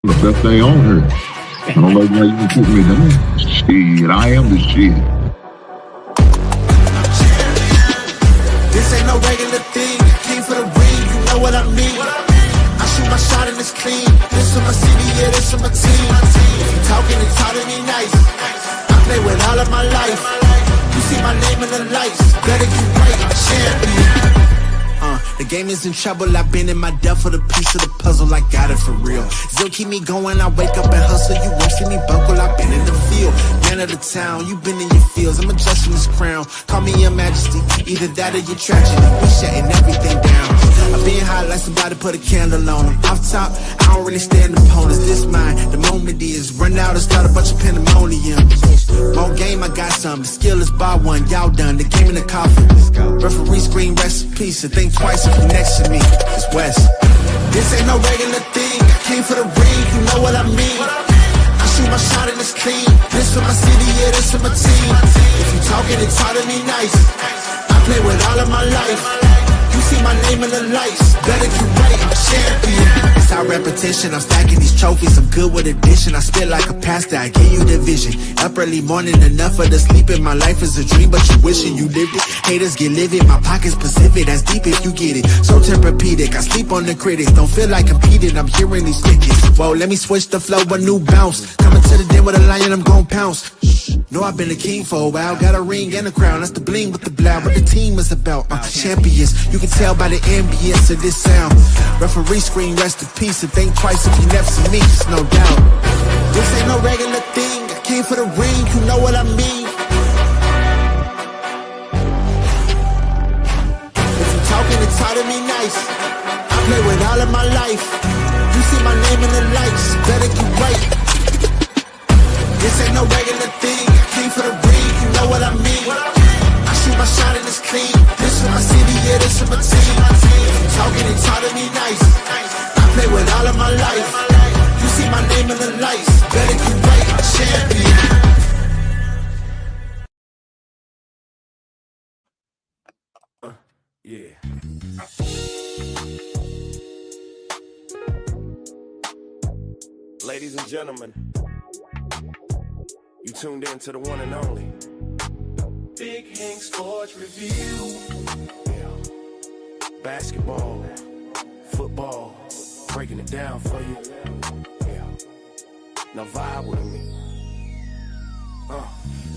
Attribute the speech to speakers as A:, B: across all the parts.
A: The best thing on here. I don't know why you can put me down. Shit, I am the shit.
B: This ain't no regular thing. I came for the ring, you know what I mean. I shoot my shot and it's clean. This is my city, yeah, this is my team. If you talking and talking me nice, I play with all of my life. You see my name in the lights, better get right, I'm champion. The game is in trouble, I've been in my depth for the piece of the puzzle, I got it for real. Still keep me going, I wake up and hustle, you won't see me buckle, I've been in the field. Man of the town, you been in your fields, I'm adjusting this crown. Call me your majesty, either that or your tragedy, we shutting everything down. I've been hot like somebody put a candle on them. Off top, I don't really stand opponents, this mine, the moment is. Run out and start a bunch of pandemonium. More game, I got some, the skill is bar one, y'all done, the game in the coffin. Referee screen recipe, so think twice if you next to me, it's West. This ain't no regular thing, I came for the ring, you know what I mean. I shoot my shot and it's clean, this for my city, yeah, this for my team. If you talking and talk to me nice, I play with all of my life. You see my name in the lights, better get right, I'm champion. It's our repetition, I'm stacking these trophies, I'm good with addition. I spit like a pastor, I gave you the vision. Up early morning, enough for the sleeping. My life is a dream, but you wishing you lived it. Haters get livid, my pocket's Pacific, that's deep if you get it. So Tempur-Pedic, I sleep on the critics. Don't feel like competing, I'm hearing these tickets. Whoa, let me switch the flow, a new bounce. Coming to the den with a lion, I'm gon' pounce. Know I've been a king for a while, got a ring and a crown. That's the bling with the blow, what the team is about. Champions, you can tell by the ambience of this sound. Referee screen, rest in peace, and think twice if you never see me, just no doubt. This ain't no regular thing, I came for the ring, you know what I mean. If you talking and talk to me nice, I play with all of my life. You see my name in the lights, better get right. This ain't no regular thing, I came for the ring, you know what I mean. I shoot my shot and it's clean, this for my city, yeah, this for my team. If you talking and talk to me nice, I play with all of my life. You see my name in the lights, better get right, I'm champion.
C: Yeah. Ladies and gentlemen, you tuned in to the one and only Big Hank Sports Review. Yeah. Basketball, football, breaking it down for you. Yeah. Now vibe with me.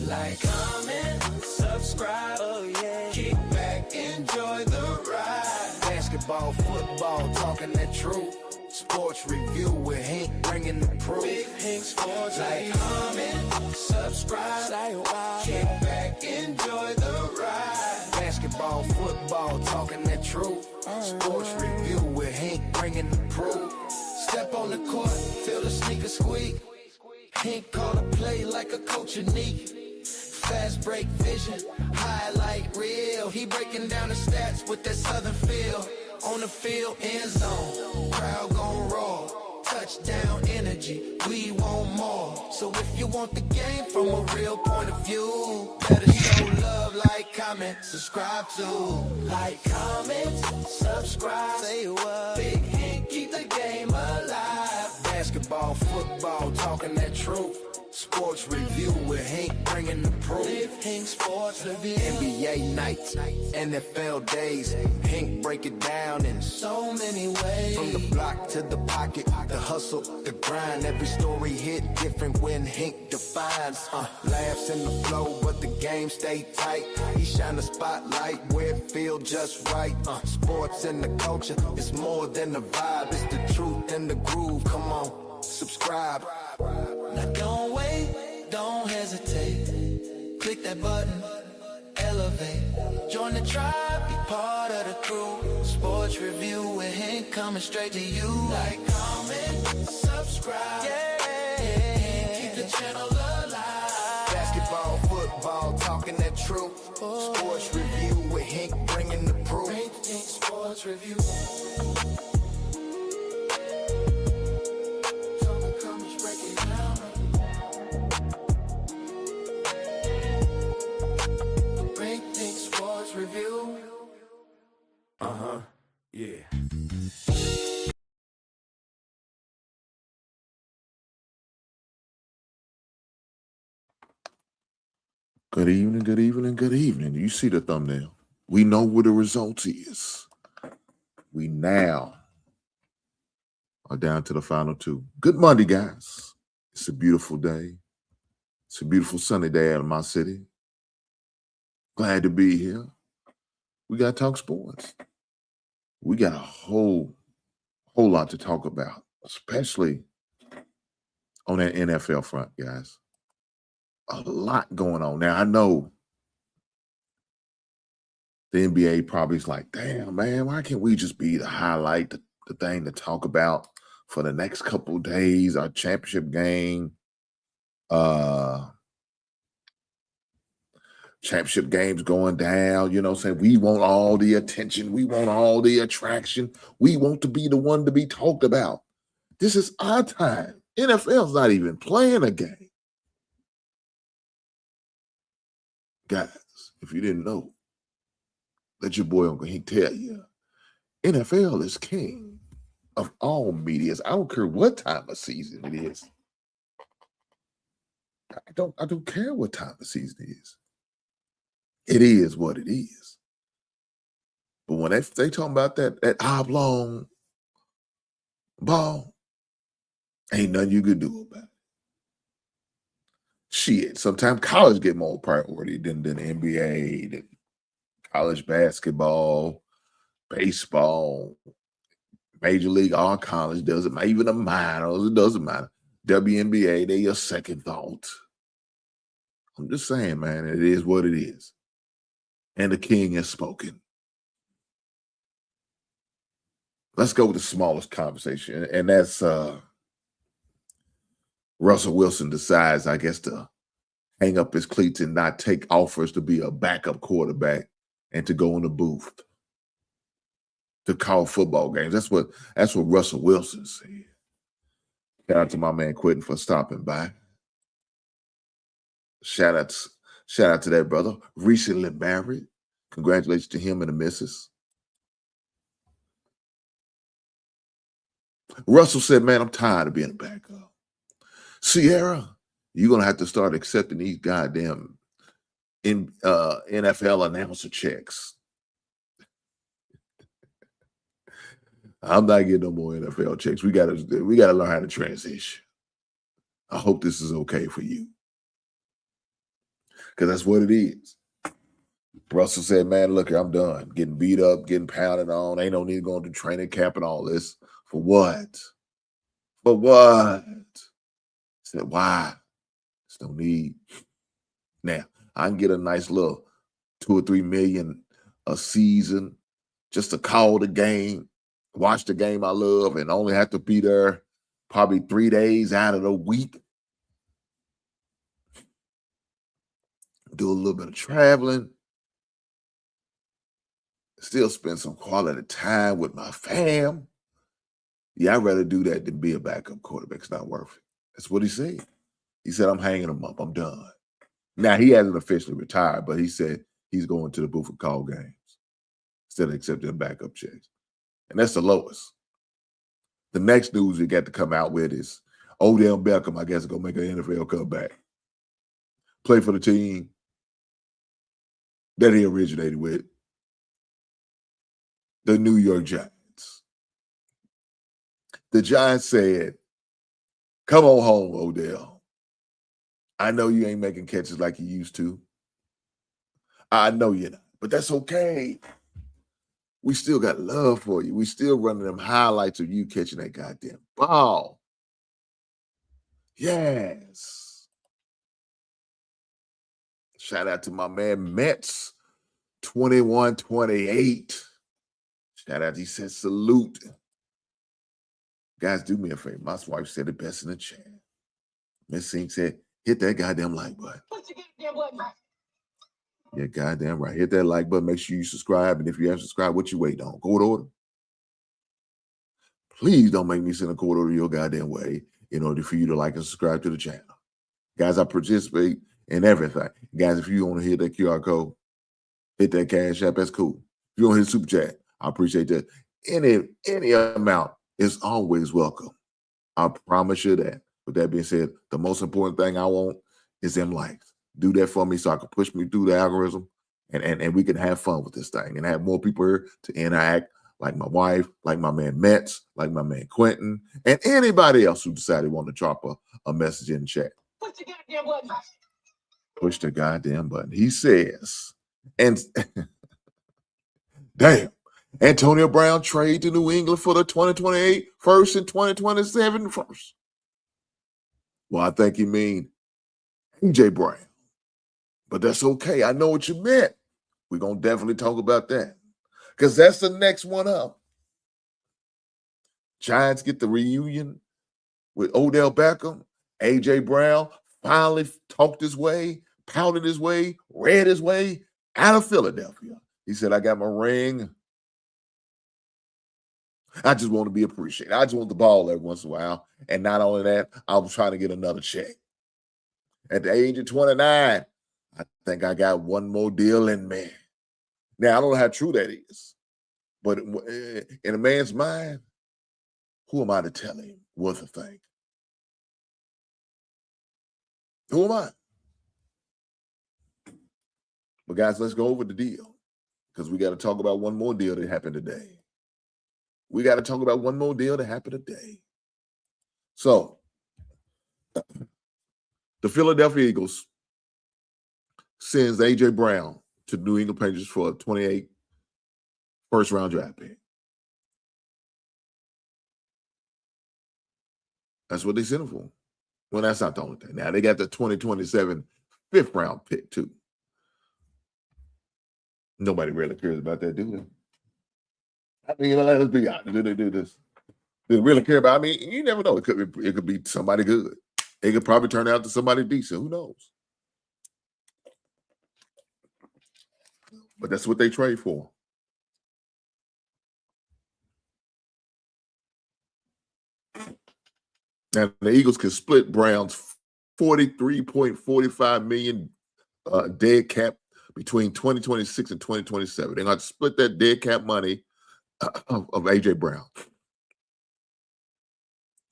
D: Like, comment, subscribe, oh yeah. Kick back, enjoy the ride.
C: Basketball, football, talking that truth. Sports review with Hank, bringing the proof.
D: Big Hank Sports, like, comment, subscribe, say wow. Kick back, enjoy the ride.
C: Basketball, football, talking that truth. Sports review with Hank, bringing the proof.
D: Step on the court, feel the sneaker squeak. Hank call a play like a coach unique. Fast break vision, highlight reel. He breaking down the stats with that southern feel. On the field, end zone, crowd gon' roar. Touchdown energy, we want more. So if you want the game from a real point of view, better show love, like, comment, subscribe to. Like, comment, subscribe, say what. Big Hank, keep the game alive.
C: Basketball, football, talking that truth. Sports review with Hank, bringing the proof.
D: Big Hank Sports Review.
C: NBA nights, NFL days. Hank break it down in
D: so many ways.
C: From the block to the pocket, the hustle, the grind. Every story hit different when Hank defines. Laughs in the flow, but the game stay tight. He shine the spotlight where it feel just right. Sports and the culture, it's more than a vibe. It's the truth and the groove. Come on, subscribe.
D: Now don't wait, don't hesitate. Click that button, elevate. Join the tribe, be part of the crew. Sports review with Hank coming straight to you. Like, comment, subscribe, yeah. Keep the channel alive.
C: Basketball, football, talking that truth. Sports review with Hank, bringing the proof.
D: Big Hank Sports Review. Review.
C: Yeah.
A: Good evening, good evening, good evening. You see the thumbnail. We know what the result is. We now are down to the final two. Good Monday, guys. It's a beautiful day. It's a beautiful sunny day out of my city. Glad to be here. We got to talk sports. We got a whole lot to talk about, especially on that NFL front, guys. A lot going on. Now, I know the NBA probably is like, damn, man, why can't we just be the highlight, the thing to talk about for the next couple of days, our championship game, championship games going down, you know what I'm saying? We want all the attention. We want all the attraction. We want to be the one to be talked about. This is our time. NFL's not even playing a game. Guys, if you didn't know, let your boy Uncle Hank tell you, NFL is king of all medias. I don't care what time of season it is. I don't care what time of season it is. It is what it is. But when they talking about that oblong ball, ain't nothing you could do about it. Shit, sometimes college get more priority than the NBA, than college basketball, baseball, Major League, all college doesn't matter, even the minors, it doesn't matter. WNBA, they your second thought. I'm just saying, man, it is what it is. And the king has spoken. Let's go with the smallest conversation, and that's Russell Wilson decides, I guess, to hang up his cleats and not take offers to be a backup quarterback and to go in the booth to call football games. That's what Russell Wilson said. Shout out to my man Quentin for stopping by. Shout out to that brother. Recently married. Congratulations to him and the missus. Russell said, man, I'm tired of being a backup. Sierra, you're going to have to start accepting these goddamn NFL announcer checks. I'm not getting no more NFL checks. We gotta learn how to transition. I hope this is okay for you. Because that's what it is. Russell said, man, look, I'm done. Getting beat up, getting pounded on. Ain't no need going to training camp and all this. For what? For what? I said, why? There's no need. Now, I can get a nice little 2 or 3 million a season just to call the game, watch the game I love, and only have to be there probably 3 days out of the week. Do a little bit of traveling. Still spend some quality time with my fam. Yeah, I'd rather do that than be a backup quarterback. It's not worth it. That's what he said. He said, I'm hanging him up. I'm done. Now, he hasn't officially retired, but he said he's going to the booth and call games instead of accepting backup checks. And that's the lowest. The next news we got to come out with is Odell Beckham, I guess, is going to make an NFL comeback. Play for the team that he originated with, the New York Giants. The Giants said, come on home, Odell. I know you ain't making catches like you used to. I know you're not, but that's okay. We still got love for you. We still running them highlights of you catching that goddamn ball. Yes. Shout out to my man Mets, 21-28. Shout out, he said salute. Guys, do me a favor. My wife said it best in the chat. Miss Singh said, hit that goddamn like button. Yeah, goddamn right. Hit that like button. Make sure you subscribe. And if you haven't subscribed, what you waiting on? Court order? Please don't make me send a court order your goddamn way in order for you to like and subscribe to the channel. Guys, I participate in everything. Guys, if you want to hit that QR code, hit that Cash App, that's cool. If you want to hit Super Chat, I appreciate that. Any amount is always welcome. I promise you that. With that being said, the most important thing I want is them likes. Do that for me so I can push me through the algorithm and we can have fun with this thing and have more people here to interact, like my wife, like my man Metz, like my man Quentin, and anybody else who decided want to drop a message in the chat.
E: Push the goddamn button.
A: Push the goddamn button. He says, and damn, Antonio Brown trade to New England for the 2028 first and 2027 first. Well, I think he mean AJ Brown. But that's okay. I know what you meant. We're going to definitely talk about that. Because that's the next one up. Giants get the reunion with Odell Beckham. AJ Brown finally talked his way, pouted his way, read his way out of Philadelphia. He said, I got my ring. I just want to be appreciated. I just want the ball every once in a while. And not only that, I was trying to get another check. At the age of 29, I think I got one more deal in me. Now, I don't know how true that is. But in a man's mind, who am I to tell him what to think? Who am I? But guys, let's go over the deal because we got to talk about one more deal that happened today. We got to talk about one more deal that happened today. So, the Philadelphia Eagles sends A.J. Brown to New England Patriots for a 28 first-round draft pick. That's what they sent him for. Well, that's not the only thing. Now, they got the 2027 fifth-round pick, too. Nobody really cares about that, do they? I mean, let's be honest. Do they do this? Do they really care about it? I mean, you never know. It could be somebody good. It could probably turn out to somebody decent. Who knows? But that's what they trade for. Now, the Eagles can split Brown's $43.45 million dead cap between 2026 and 2027. They're going to split that dead cap money of A.J. Brown.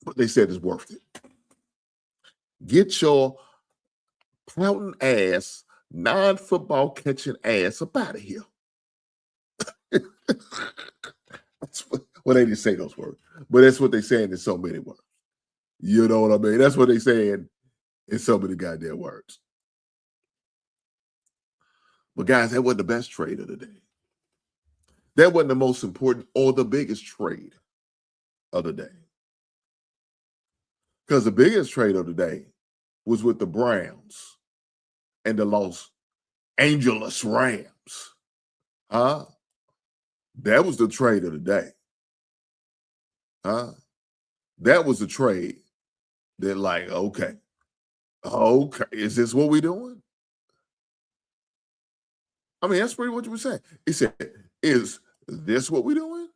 A: But they said it's worth it. Get your pouting ass, non-football catching ass up out of here. Well, they didn't say those words, but that's what they're saying in so many words. You know what I mean? That's what they're saying in so many goddamn words. But guys, that wasn't the best trade of the day. That wasn't the most important or the biggest trade of the day. Because the biggest trade of the day was with the Browns and the Los Angeles Rams. Huh? That was the trade of the day. Huh? That was the trade that, like, okay, is this what we're doing? I mean, that's pretty much what you were saying. He said, is this what we're doing?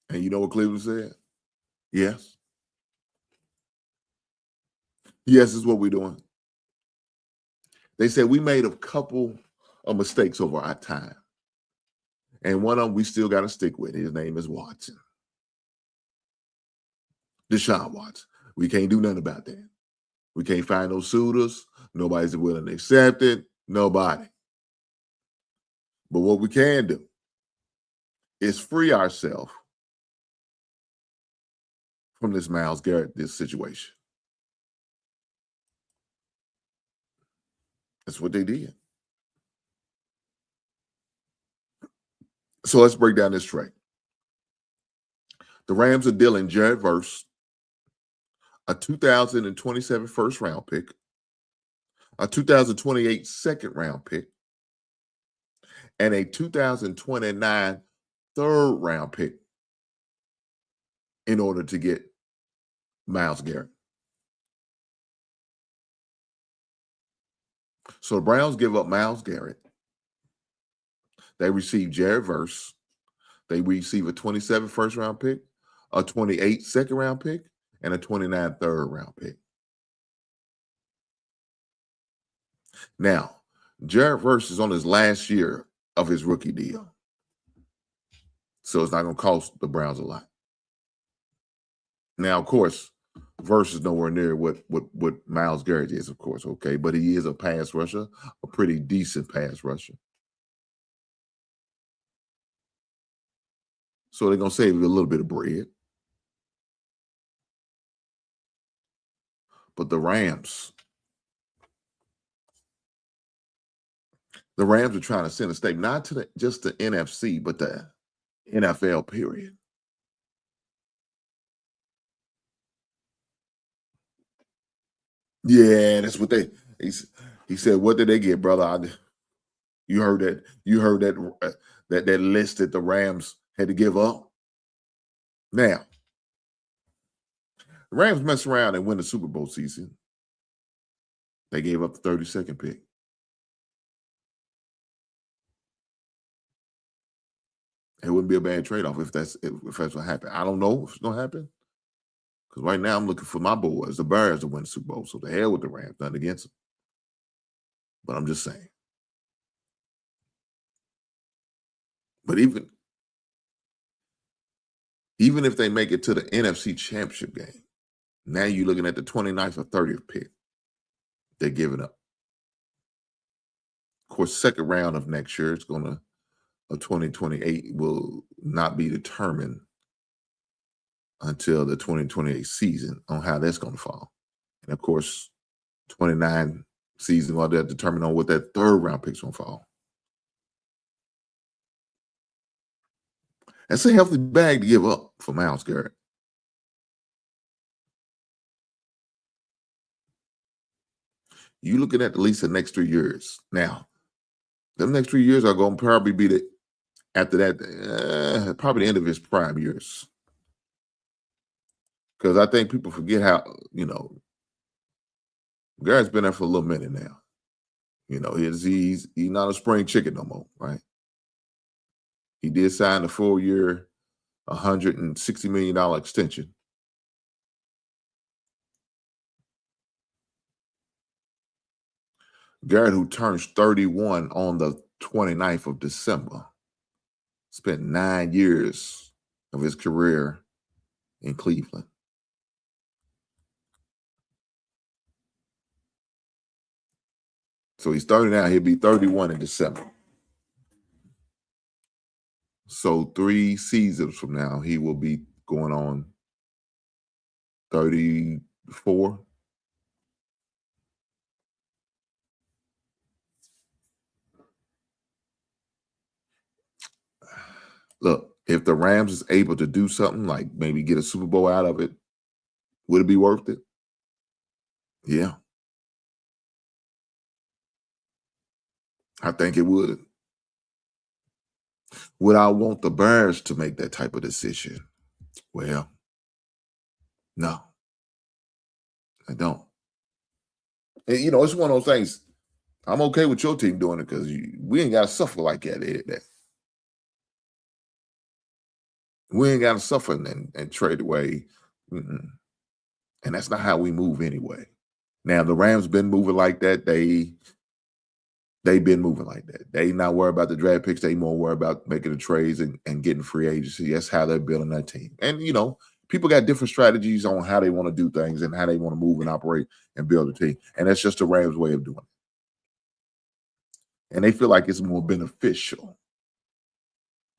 A: And you know what Cleveland said? Yes. Yes, is what we're doing. They said we made a couple of mistakes over our time. And one of them we still got to stick with. His name is Watson. Deshaun Watson. We can't do nothing about that. We can't find no suitors. Nobody's willing to accept it. Nobody. But what we can do is free ourselves from this Myles Garrett, this situation. That's what they did. So let's break down this trade. The Rams are dealing Jared Verse, a 2027 first round pick, a 2028 second round pick, and a 2029 third round pick in order to get Myles Garrett. So the Browns give up Myles Garrett. They receive Jared Verse. They receive a 27 first round pick, a 28 second round pick, and a 29 third round pick. Now, Jared Verse is on his last year of his rookie deal. So it's not going to cost the Browns a lot. Now, of course, versus nowhere near what Myles Garrett is, of course, okay? But he is a pass rusher, a pretty decent pass rusher. So they're going to save you a little bit of bread. But the Rams are trying to send a statement, not to just the NFC, but the NFL, period. Yeah, that's what he said, what did they get, brother? You heard that that list that the Rams had to give up. Now, the Rams mess around and win the Super Bowl season. They gave up the 32nd pick. It wouldn't be a bad trade-off if that's what happened. I don't know if it's gonna happen. Because right now I'm looking for my boys, the Bears, to win the Super Bowl. So the hell with the Rams, nothing against them. But I'm just saying. But even if they make it to the NFC Championship game, now you're looking at the 29th or 30th pick. They're giving up. Of course, second round of next year, of 2028 will not be determined until the 2028 season on how that's going to fall. And of course, 29 season will determine on what that third round pick's going to fall. That's a healthy bag to give up for Myles Garrett. You looking at least the next 3 years. Now, the next 3 years are going to probably be after that, probably the end of his prime years. Because I think people forget how, Garrett's been there for a little minute now. He's not a spring chicken no more, right? He did sign a 4-year, $160 million extension. Garrett, who turns 31 on the 29th of December, spent 9 years of his career in Cleveland. So he's 30 now. He'll be 31 in December. So 3 seasons from now, he will be going on 34. Look, if the Rams is able to do something like maybe get a Super Bowl out of it, would it be worth it? Yeah. I think it would. Would I want the Bears to make that type of decision? Well, no, I don't. And, it's one of those things. I'm okay with your team doing it because we ain't got to suffer like that. We ain't got to suffer and trade away. Mm-mm. And that's not how we move anyway. Now, the Rams been moving like that. They've been moving like that. They not worried about the draft picks. They more worried about making the trades and getting free agency. That's how they're building that team. And, people got different strategies on how they want to do things and how they want to move and operate and build a team. And that's just the Rams' way of doing it. And they feel like it's more beneficial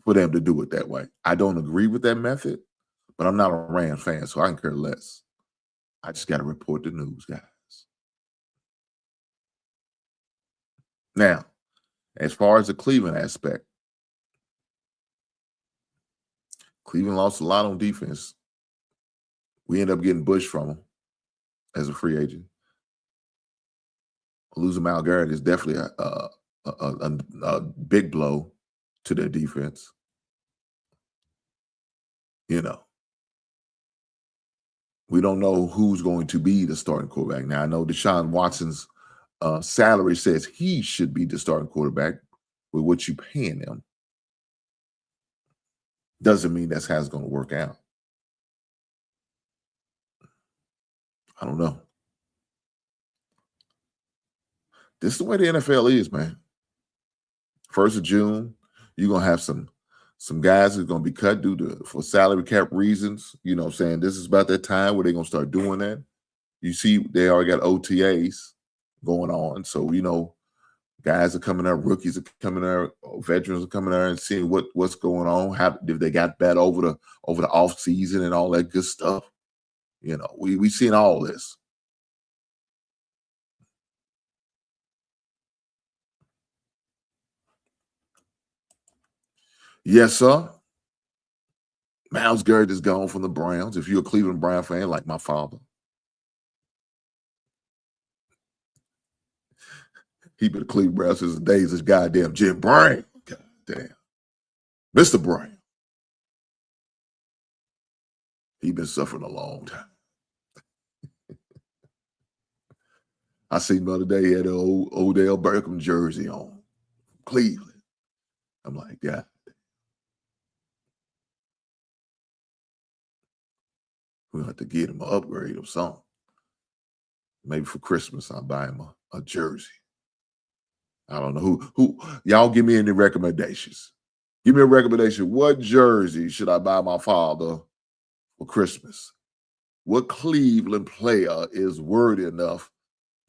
A: for them to do it that way. I don't agree with that method, but I'm not a Rams fan, so I can care less. I just got to report the news, guys. Now, as far as the Cleveland aspect, Cleveland lost a lot on defense. We end up getting Bush from him as a free agent. Losing Myles Garrett is definitely a big blow to their defense. We don't know who's going to be the starting quarterback. Now, I know Deshaun Watson's salary says he should be the starting quarterback with what you're paying him. Doesn't mean that's how it's going to work out. I don't know. This is the way the NFL is, man. 1st of June, you're going to have some Some guys are going to be cut for salary cap reasons. You know what I'm saying? This is about that time where they're going to start doing that. You see, they already got OTAs going on. So, you know, guys are coming there, rookies are coming there, veterans are coming there and seeing what's going on. How if they got better over the off season and all that good stuff. You know, we seen all this. Yes, sir. Myles Garrett is gone from the Browns. If you're a Cleveland Brown fan, like my father, he been a Cleveland Brown since the days of goddamn Jim Brown. God damn. Mr. Brown. He been suffering a long time. I seen him the other day, he had an old Odell Beckham jersey on. Cleveland. I'm like, God. We'll have to get him an upgrade or something. Maybe for Christmas, I'll buy him a jersey. I don't know who. Y'all give me any recommendations. Give me a recommendation. What jersey should I buy my father for Christmas? What Cleveland player is worthy enough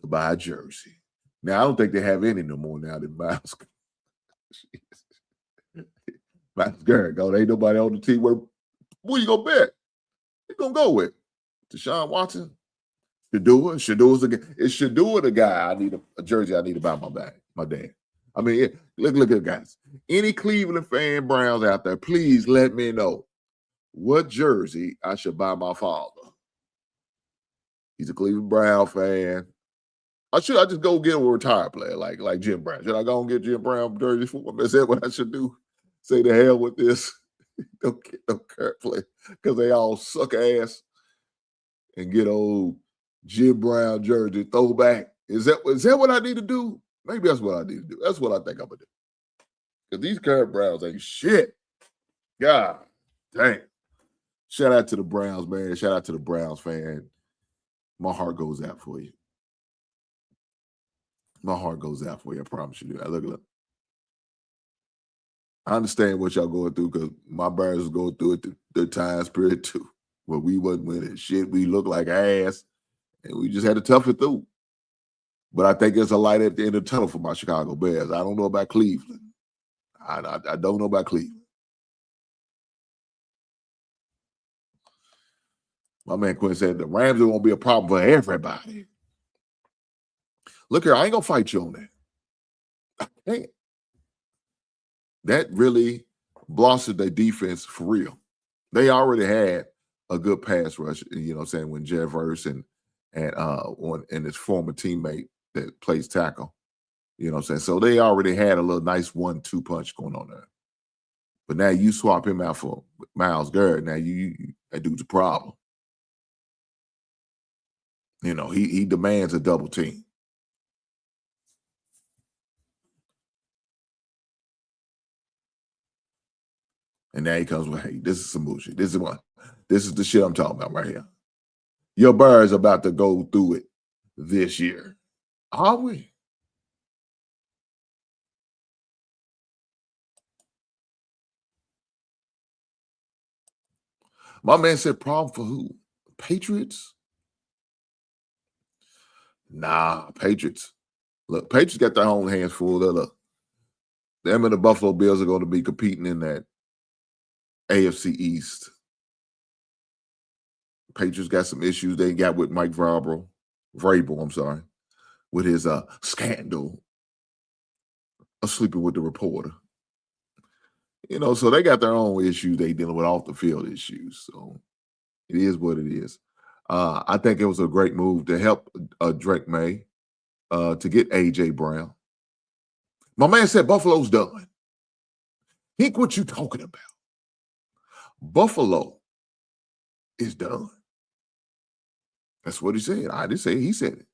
A: to buy a jersey? Now, I don't think they have any no more now than Myles. Myles Garrett, go. There ain't nobody on the team. Where you gonna bet? You gonna go with Deshaun Watson? Shadua? Shadua the guy I need a jersey I need to buy my dad. I mean, look at guys. Any Cleveland fan Browns out there, please let me know what jersey I should buy my father. He's a Cleveland Brown fan. I just go get a retired player like Jim Brown? Should I go and get Jim Brown jersey for him? Is that what I should do? Say the hell with this. Don't get no current play because they all suck ass and get old Jim Brown jersey throwback. Is that what I need to do? Maybe that's what I need to do. That's what I think I'm gonna do. Because these current Browns ain't shit. God damn. Shout out to the Browns, man. Shout out to the Browns fan. My heart goes out for you. My heart goes out for you. I promise you. Look. I understand what y'all going through because my Browns was going through it the time period too, where we wasn't winning shit. We looked like ass, and we just had to tough it through. But I think there's a light at the end of the tunnel for my Chicago Bears. I don't know about Cleveland. I don't know about Cleveland. My man Quinn said the Rams are going to be a problem for everybody. Look here, I ain't going to fight you on that. I can't. That really blasted their defense for real. They already had a good pass rush, you know what I'm saying, when Jeff Verse and his former teammate that plays tackle, you know what I'm saying? So they already had a little nice 1-2 punch going on there. But now you swap him out for Myles Garrett. Now that dude's a problem. You know, he demands a double team. And now he comes with, hey, this is some bullshit. This is the shit I'm talking about right here. Your Bears about to go through it this year. Are we? My man said problem for who? Patriots? Nah, Patriots. Look, Patriots got their own hands full. Look, them and the Buffalo Bills are going to be competing in that AFC East. Patriots got some issues they got with Mike Vrabel, with his scandal of sleeping with the reporter. You know, so they got their own issues they dealing with off the field issues. So it is what it is. I think it was a great move to help Drake May to get A.J. Brown. My man said Buffalo's done. Think what you talking about. Buffalo is done. That's what he said. I didn't say it. He said it.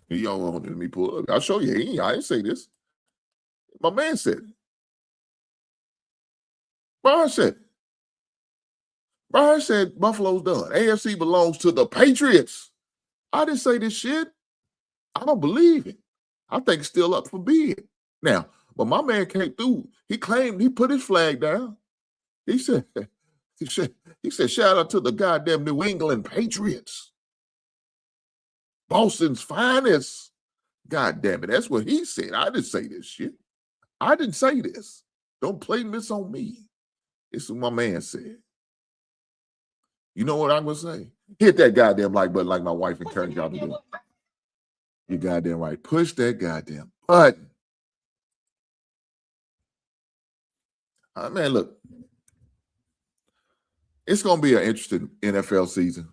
A: You don't want me to pull up. I'll show you. I didn't say this. My man said it. Brian said it. Brian said Buffalo's done. AFC belongs to the Patriots. I didn't say this shit. I don't believe it. I think it's still up for bid. Now, But my man came through. He claimed he put his flag down. He said, he said, shout out to the goddamn New England Patriots. Boston's finest. God damn it. That's what he said. I didn't say this shit. I didn't say this. Don't play this on me. It's what my man said. You know what I'm going to say? Hit that goddamn like button like my wife encouraged y'all to do. You goddamn right. Push that goddamn button. Man, look. It's going to be an interesting NFL season.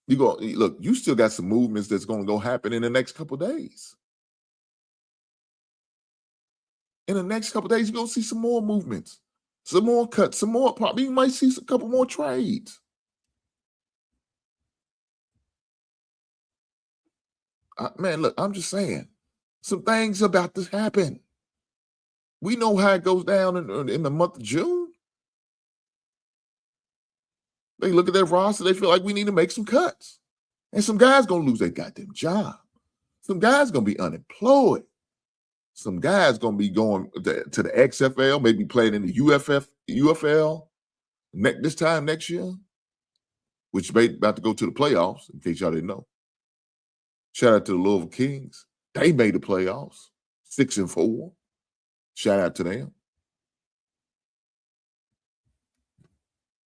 A: Look, you still got some movements that's going to go happen in the next couple of days. In the next couple of days, you're going to see some more movements, some more cuts, some more. Probably you might see a couple more trades. Man, look, I'm just saying, some things about to happen. We know how it goes down in the month of June. They look at their roster, they feel like we need to make some cuts. And some guys going to lose their goddamn job. Some guys going to be unemployed. Some guys going to be going to the XFL, maybe playing in the UFL this time next year, which is about to go to the playoffs, in case y'all didn't know. Shout out to the Louisville Kings. They made the playoffs, 6-4. Shout out to them.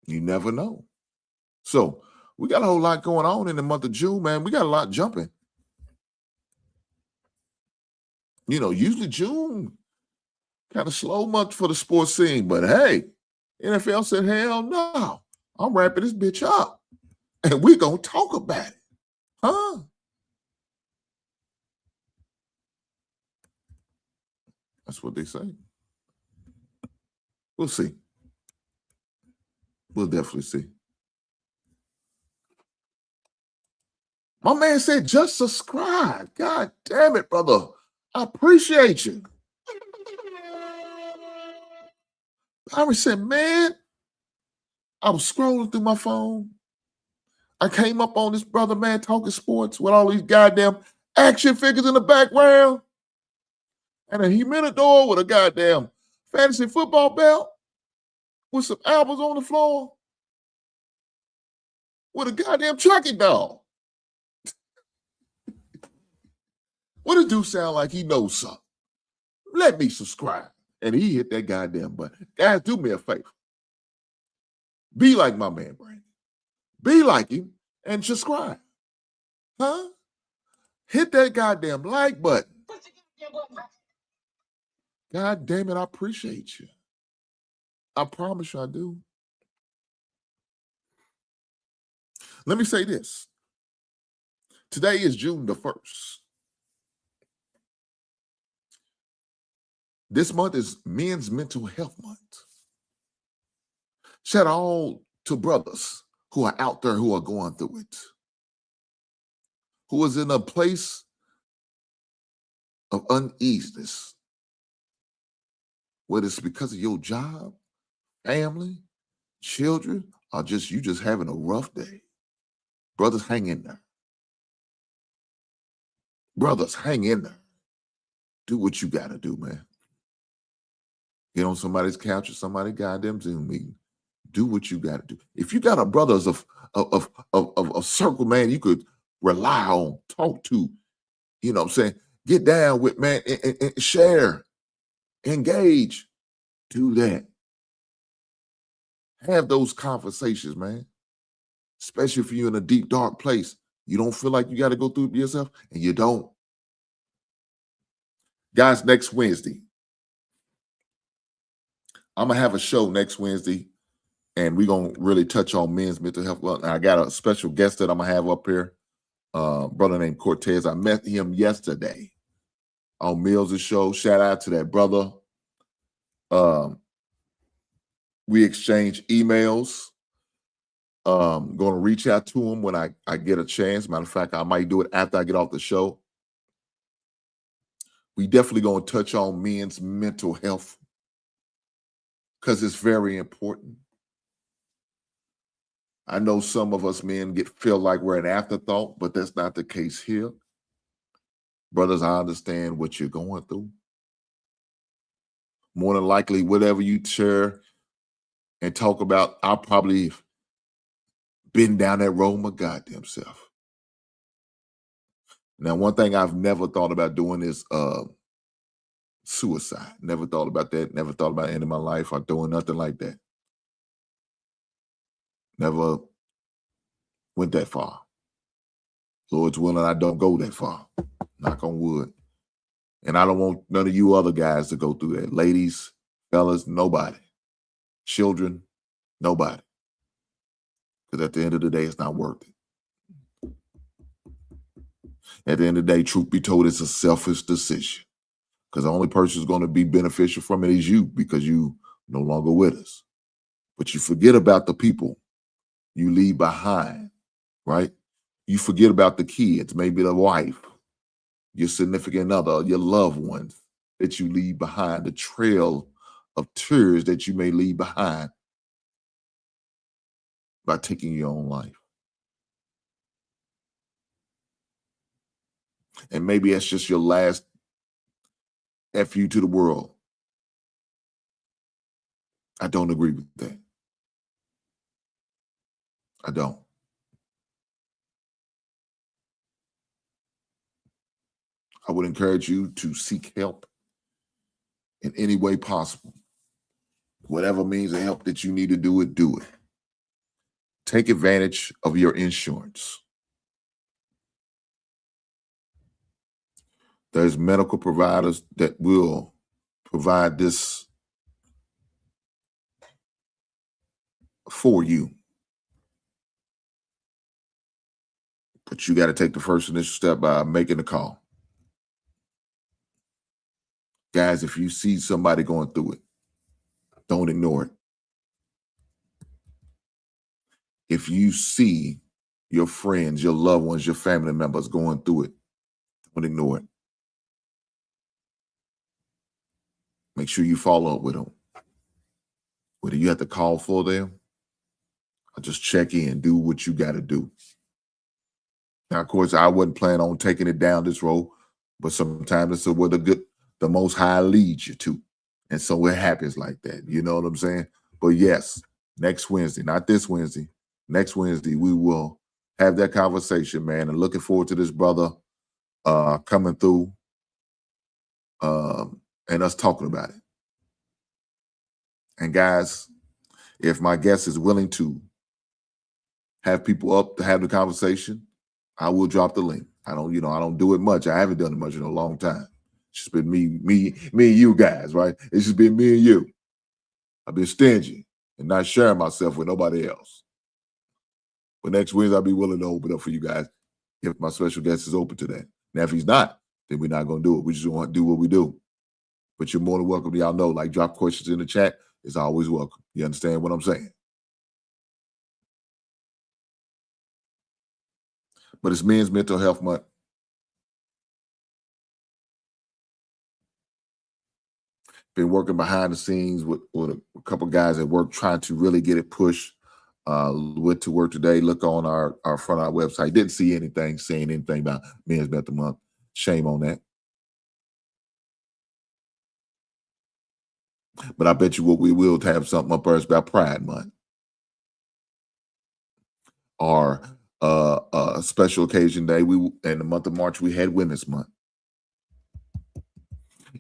A: You never know. So we got a whole lot going on in the month of June, man. We got a lot jumping. You know, usually June, kind of slow month for the sports scene. But hey, NFL said, hell no. I'm wrapping this bitch up. And we're going to talk about it. Huh? That's what they say. We'll see. We'll definitely see. My man said, just subscribe. God damn it, brother. I appreciate you. I said, man, I was scrolling through my phone. I came up on this brother, man, talking sports with all these goddamn action figures in the background. And a humidor with a goddamn fantasy football belt with some apples on the floor with a goddamn Chucky doll. What does dude sound like he knows something? Let me subscribe. And he hit that goddamn button. Guys, do me a favor. Be like my man, Brandon. Be like him and subscribe. Huh? Hit that goddamn like button. God damn it, I appreciate you. I promise you I do. Let me say this. Today is June the 1st. This month is Men's Mental Health Month. Shout out all to brothers who are out there who are going through it, who is in a place of uneasiness, whether it's because of your job, family, children, or just you just having a rough day. Brothers, hang in there. Brothers, hang in there. Do what you got to do, man. Get on somebody's couch or somebody's goddamn Zoom meeting. Do what you got to do. If you got a brothers of circle, man, you could rely on, talk to, you know what I'm saying? Get down with, man, and share, engage, do that. Have those conversations, man. Especially if you're in a deep, dark place. You don't feel like you got to go through it yourself, and you don't. Guys, next Wednesday, I'm going to have a show next Wednesday, and we're going to really touch on men's mental health. Well, I got a special guest that I'm going to have up here, brother named Cortez. I met him yesterday on Mills' show. Shout out to that brother. We exchange emails. Going to reach out to him when I get a chance. Matter of fact, I might do it after I get off the show. We definitely going to touch on men's mental health because it's very important. I know some of us men feel like we're an afterthought, but that's not the case here. Brothers, I understand what you're going through. More than likely, whatever you share and talk about, I'll probably been down that road my goddamn self. Now, one thing I've never thought about doing is suicide. Never thought about that. Never thought about ending my life or doing nothing like that. Never went that far. Lord's willing, I don't go that far. Knock on wood. And I don't want none of you other guys to go through that. Ladies, fellas, nobody. Children, nobody. Because at the end of the day, it's not worth it. At the end of the day, truth be told, it's a selfish decision. Because the only person who's going to be beneficial from it is you, because you no longer with us. But you forget about the people you leave behind, right? You forget about the kids, maybe the wife, your significant other, your loved ones that you leave behind, the trail of tears that you may leave behind by taking your own life. And maybe that's just your last F you to the world. I don't agree with that. I don't. I would encourage you to seek help in any way possible. Whatever means of help that you need to do it, do it. Take advantage of your insurance. There's medical providers that will provide this for you. But you got to take the first initial step by making a call. Guys, if you see somebody going through it, don't ignore it. If you see your friends, your loved ones, your family members going through it, don't ignore it. Make sure you follow up with them. Whether you have to call for them or just check in, do what you got to do. Now, of course, I wasn't planning on taking it down this road, but sometimes it's where the Most High leads you to. And so it happens like that. You know what I'm saying? But yes, next Wednesday, not this Wednesday, next Wednesday, we will have that conversation, man. And looking forward to this brother coming through and us talking about it. And guys, if my guest is willing to have people up to have the conversation, I will drop the link. I don't do it much. I haven't done it much in a long time. It's just been me and you guys, right? It's just been me and you. I've been stingy and not sharing myself with nobody else. But next Wednesday, I'll be willing to open up for you guys if my special guest is open to that. Now, if he's not, then we're not going to do it. We just want to do what we do. But you're more than welcome. Y'all know, like, drop questions in the chat. It's always welcome. You understand what I'm saying? But it's Men's Mental Health Month. Been working behind the scenes with a couple guys at work trying to really get it pushed. Went to work today. Look on our front of our website. Didn't see anything saying anything about Men's Mental Month. Shame on that. But I bet you what we will have something up there about Pride Month. Or a special occasion day. In the month of March, we had Women's Month.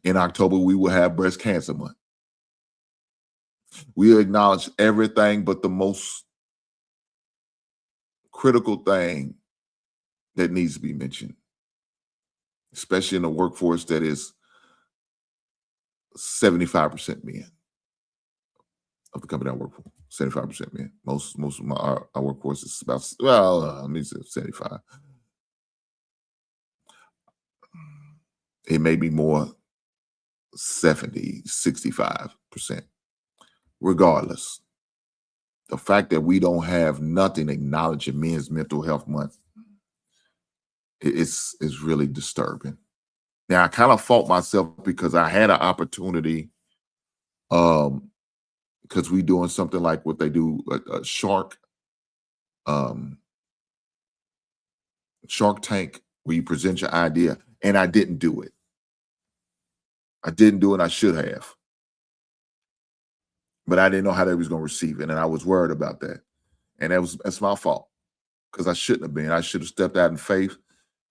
A: In October, we will have Breast Cancer Month. We acknowledge everything but the most critical thing that needs to be mentioned, especially in a workforce that is 75% men of the company I work for. 75% men. Most of our workforce is about, let me say 75. It may be more 70, 65%. Regardless, the fact that we don't have nothing acknowledging Men's Mental Health Month is really disturbing. Now, I kind of fault myself because I had an opportunity, because we doing something like what they do, a Shark Tank, where you present your idea, and I didn't do it. I should have. But I didn't know how they was going to receive it, and I was worried about that. And that's my fault, because I shouldn't have been. I should have stepped out in faith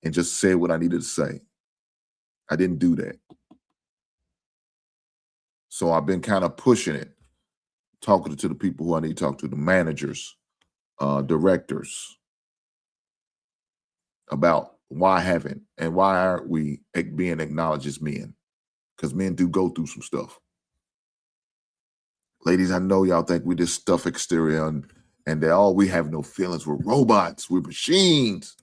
A: and just said what I needed to say. I didn't do that. So I've been kind of pushing it, talking to the people who I need to talk to, the managers, directors, about why aren't we being acknowledged as men? Because men do go through some stuff. Ladies, I know y'all think we this stuff exterior and that we have no feelings. We're robots. We're machines.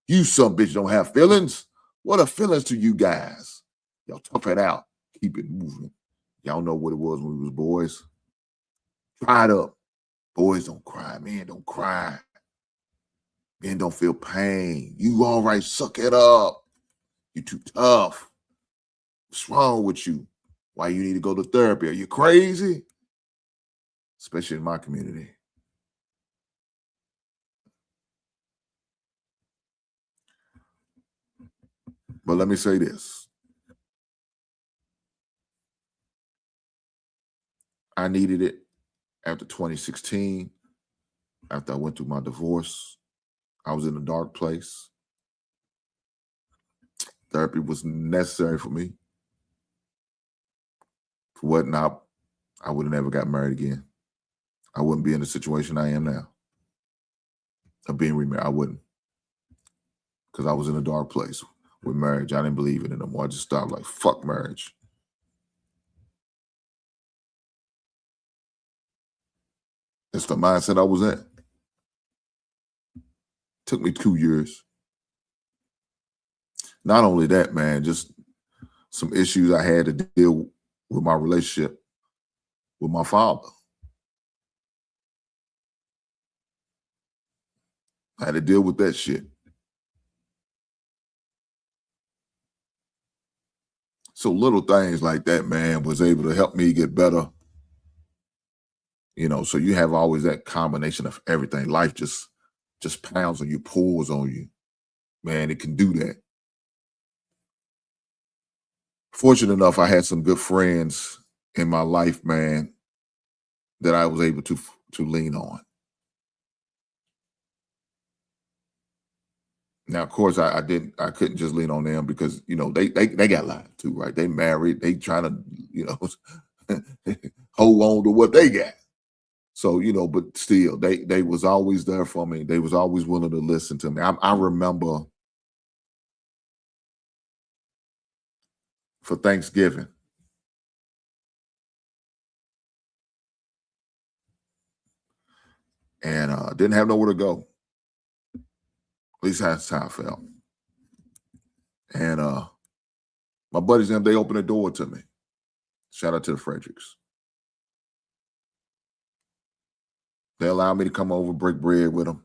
A: You some bitch don't have feelings. What are feelings to you guys? Y'all tough it out. Keep it moving. Y'all know what it was when we was boys. Try it up. Boys don't cry. Men don't cry. Men don't feel pain. You all right, suck it up. You too tough. What's wrong with you? Why you need to go to therapy? Are you crazy? Especially in my community. But let me say this. I needed it after 2016, after I went through my divorce. I was in a dark place. Therapy was necessary for me. If it wasn't, I would have never got married again. I wouldn't be in the situation I am now of being remarried. I wouldn't, because I was in a dark place with marriage. I didn't believe in it anymore. I just stopped, like, fuck marriage. That's the mindset I was in. Took me 2 years. Not only that, man, just some issues I had to deal with my relationship with my father. I had to deal with that shit. So little things like that, man, was able to help me get better. You know, so you have always that combination of everything. Life just pounds on you, pulls on you. Man, it can do that. Fortunate enough, I had some good friends in my life, man, that I was able to lean on. Now, of course, I couldn't just lean on them because, you know, they got lives too, right? They married, they trying to, you know, hold on to what they got. So, you know, but still, they was always there for me. They was always willing to listen to me. I remember for Thanksgiving, and didn't have nowhere to go. At least that's how I felt. And my buddies and them, they opened the door to me. Shout out to the Fredericks. They allowed me to come over, break bread with them.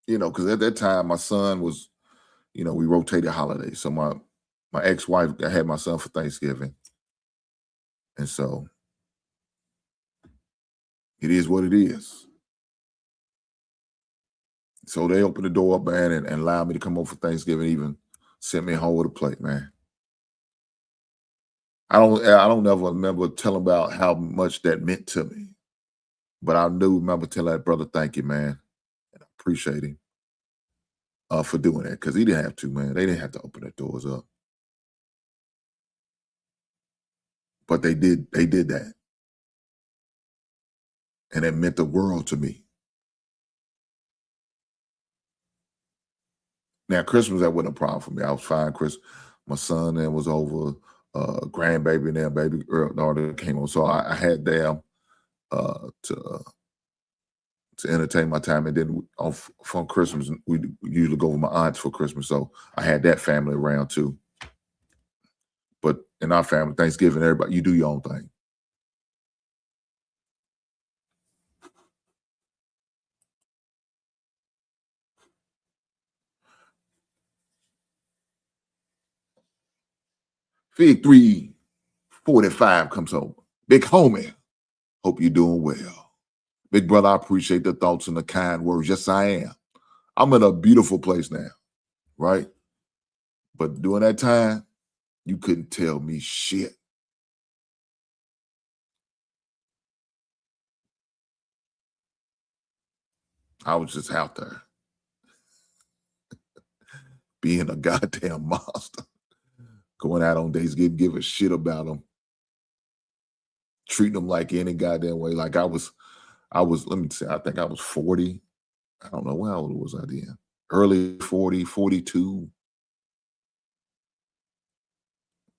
A: You know, because at that time, my son was, you know, we rotated holidays. So my ex-wife, I had my son for Thanksgiving. And so it is what it is. So they opened the door up, man, and allowed me to come over for Thanksgiving, even sent me home with a plate, man. I don't ever remember telling about how much that meant to me. But I do remember telling that brother, thank you, man. And I appreciate him for doing that, because he didn't have to, man. They didn't have to open their doors up. But they did that. And it meant the world to me. Now, Christmas, that wasn't a problem for me. I was fine. My son then was over, grandbaby and their baby girl daughter came on. So I had them to entertain my time. And then from Christmas, we usually go with my aunts for Christmas. So I had that family around too. But in our family, Thanksgiving, everybody, you do your own thing. Fig 345 comes over. Big homie, hope you're doing well. Big brother, I appreciate the thoughts and the kind words. Yes, I am. I'm in a beautiful place now, right? But during that time, you couldn't tell me shit. I was just out there being a goddamn monster, going out on dates, give a shit about them, treating them like any goddamn way. Like I was, let me say, I think I was 40. I don't know, how old was I then? Early 40, 42.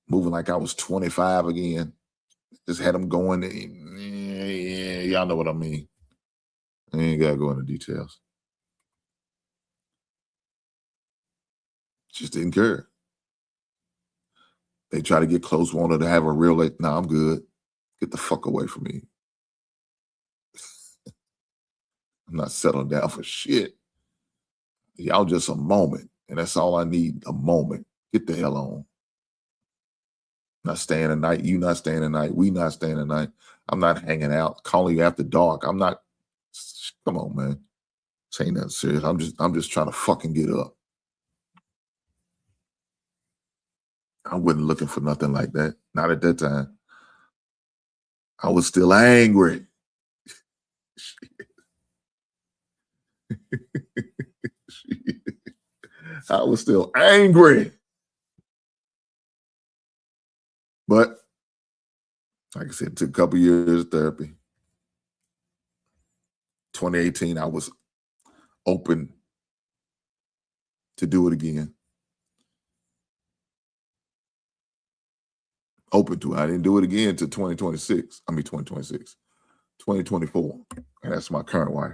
A: Moving like I was 25 again. Just had them going. Yeah, y'all know what I mean. I ain't got to go into details. Just didn't care. They try to get close, wanted to have a real, like, nah, I'm good. Get the fuck away from me. I'm not settling down for shit. Y'all just a moment, and that's all I need, a moment. Get the hell on. Not staying the night. You not staying the night. We not staying the night. I'm not hanging out, calling you after dark. I'm not. Come on, man. This ain't that serious. I'm just trying to fucking get up. I wasn't looking for nothing like that. Not at that time. I was still angry. I was still angry. But like I said, it took a couple years of therapy. 2018, I was open to do it again. Open to it. I didn't do it again until 2026. 2024. And that's my current wife.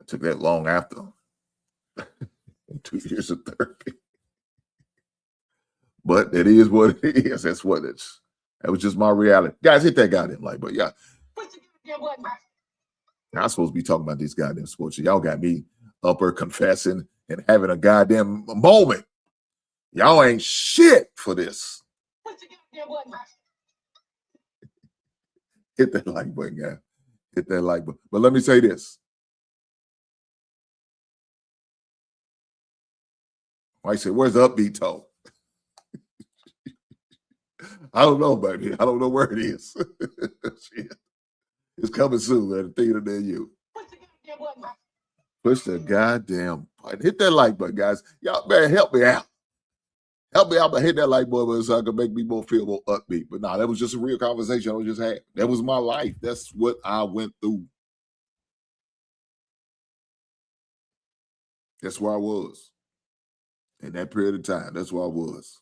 A: It took that long after. 2 years of therapy. But it is what it is. That's what it's. That was just my reality. Guys, hit that goddamn like, but yeah. I'm supposed to be talking about these goddamn sports. Y'all got me upper confessing and having a goddamn moment. Y'all ain't shit for this. Hit that like button, guys. Hit that like button. But let me say this. I said, where's the upbeat toe? I don't know, baby. I don't know where it is. It's coming soon at the theater near you. Push the goddamn button. Hit that like button, guys. Y'all, man, help me out. Help me out by hitting that like button so I can make me feel more upbeat. But nah, that was just a real conversation I was just had. That was my life. That's what I went through. That's where I was. In that period of time, that's where I was.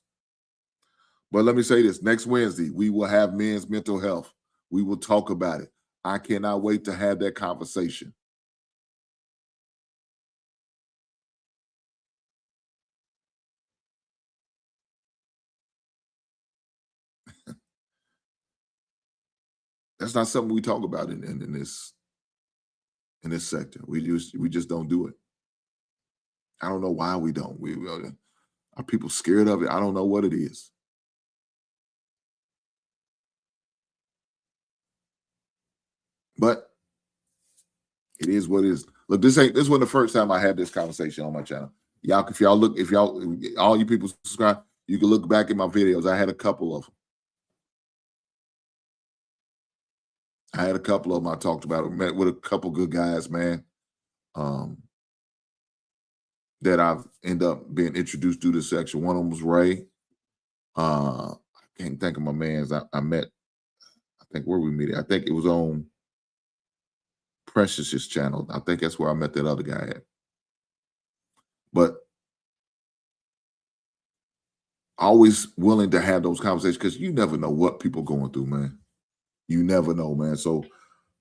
A: But let me say this. Next Wednesday, we will have men's mental health. We will talk about it. I cannot wait to have that conversation. That's not something we talk about in this sector. We just don't do it. I don't know why we don't. Are people scared of it? I don't know what it is. But it is what it is. Look, this wasn't the first time I had this conversation on my channel. Y'all, all you people subscribe, you can look back at my videos. I had a couple of them. I talked about it. Met with a couple good guys, man. That I've ended up being introduced to this section. One of them was Ray. I can't think of my man's. I met, I think where we met. I think it was on Precious's channel. I think that's where I met that other guy at. But always willing to have those conversations because you never know what people going through, man. You never know, man. So,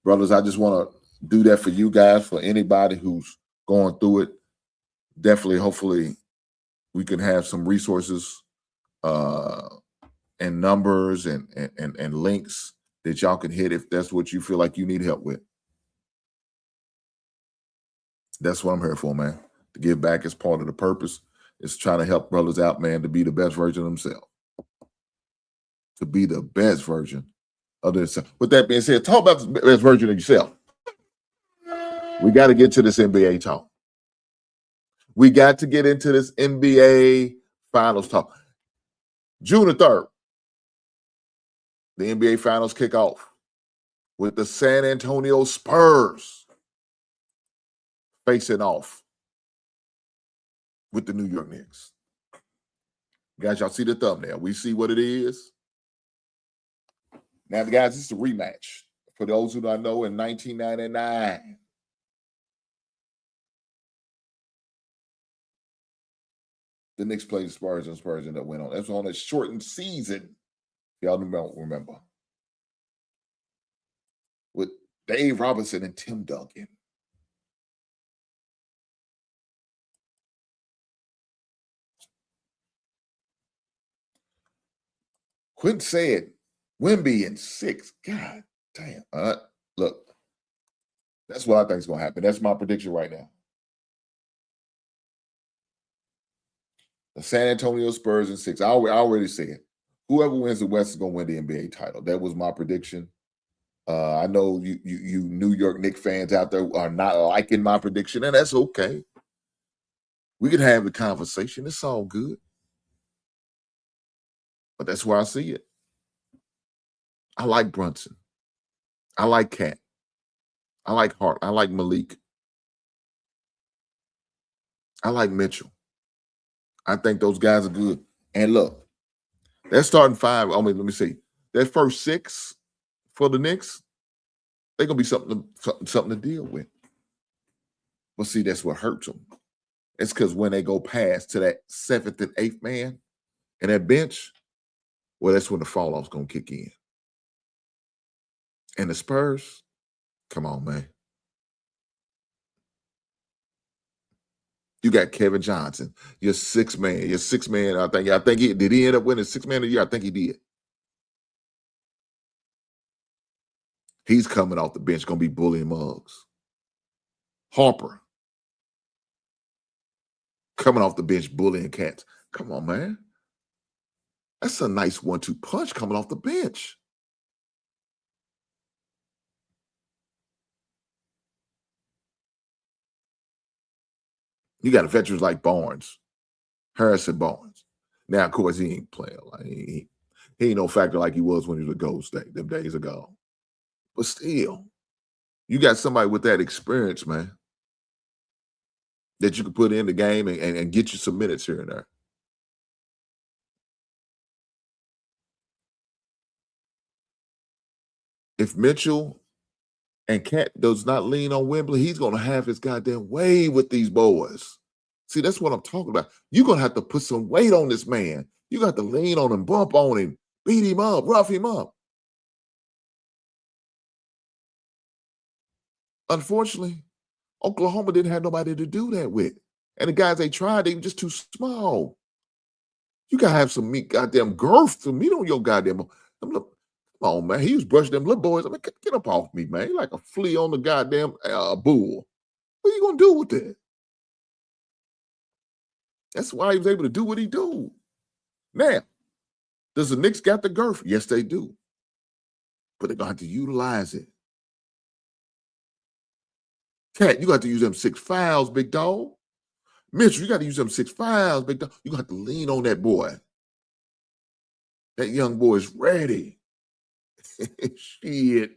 A: brothers, I just want to do that for you guys, for anybody who's going through it. Definitely, hopefully, we can have some resources and numbers and links that y'all can hit if that's what you feel like you need help with. That's what I'm here for, man. To give back is part of the purpose. It's trying to help brothers out, man, to be the best version of themselves. To be the best version of themselves. With that being said, talk about the best version of yourself. We got to get to this NBA talk. We got to get into this NBA Finals talk. June the 3rd, the NBA Finals kick off. with the San Antonio Spurs facing off with the New York Knicks. Guys, y'all see the thumbnail. We see what it is. Now, guys, this is a rematch. For those who don't know, in 1999, the Knicks played the Spurs, and Spurs ended up winning on. That's on a shortened season. Y'all don't remember. With Dave Robinson and Tim Duncan. Quinn said, Wemby in 6. God damn. Look, that's what I think is going to happen. That's my prediction right now. The San Antonio Spurs in 6. I already said, whoever wins the West is going to win the NBA title. That was my prediction. I know you New York Knicks fans out there are not liking my prediction, and that's okay. We can have a conversation. It's all good. But that's where I see it. I like Brunson. I like Cat. I like Hart. I like Malik. I like Mitchell. I think those guys are good. And look, they're starting 5. I mean, let me see. Their first 6 for the Knicks, they're gonna be something to deal with. But see, that's what hurts them. It's because when they go past to that 7th and 8th man and that bench, well, that's when the fall off's gonna kick in. And the Spurs, come on, man. You got Kevin Johnson, your 6th man. Your 6th man, I think did he end up winning 6th man of the year? I think he did. He's coming off the bench, gonna be bullying mugs. Harper coming off the bench, bullying cats. Come on, man. That's a nice 1-2 punch coming off the bench. You got veterans like Barnes, Harrison Barnes. Now, of course, he ain't playing. Like, he ain't no factor like he was when he was a Gold State. Them days ago. But still, you got somebody with that experience, man, that you can put in the game and get you some minutes here and there. If Mitchell and Cat does not lean on Wembley, he's going to have his goddamn way with these boys. See, that's what I'm talking about. You're going to have to put some weight on this man. You got to lean on him, bump on him, beat him up, rough him up. Unfortunately, Oklahoma didn't have nobody to do that with. And the guys they tried, they were just too small. You got to have some meat, goddamn girth, some meat on your goddamn. Come on, man. He was brushing them little boys. I mean, get up off me, man. You're like a flea on the goddamn bull. What are you going to do with that? That's why he was able to do what he do. Now, does the Knicks got the girth? Yes, they do. But they're going to have to utilize it. Cat, you got to use them 6 fouls, big dog. Mitchell, you got to use them 6 fouls, big dog. You got to lean on that boy. That young boy is ready. Shit.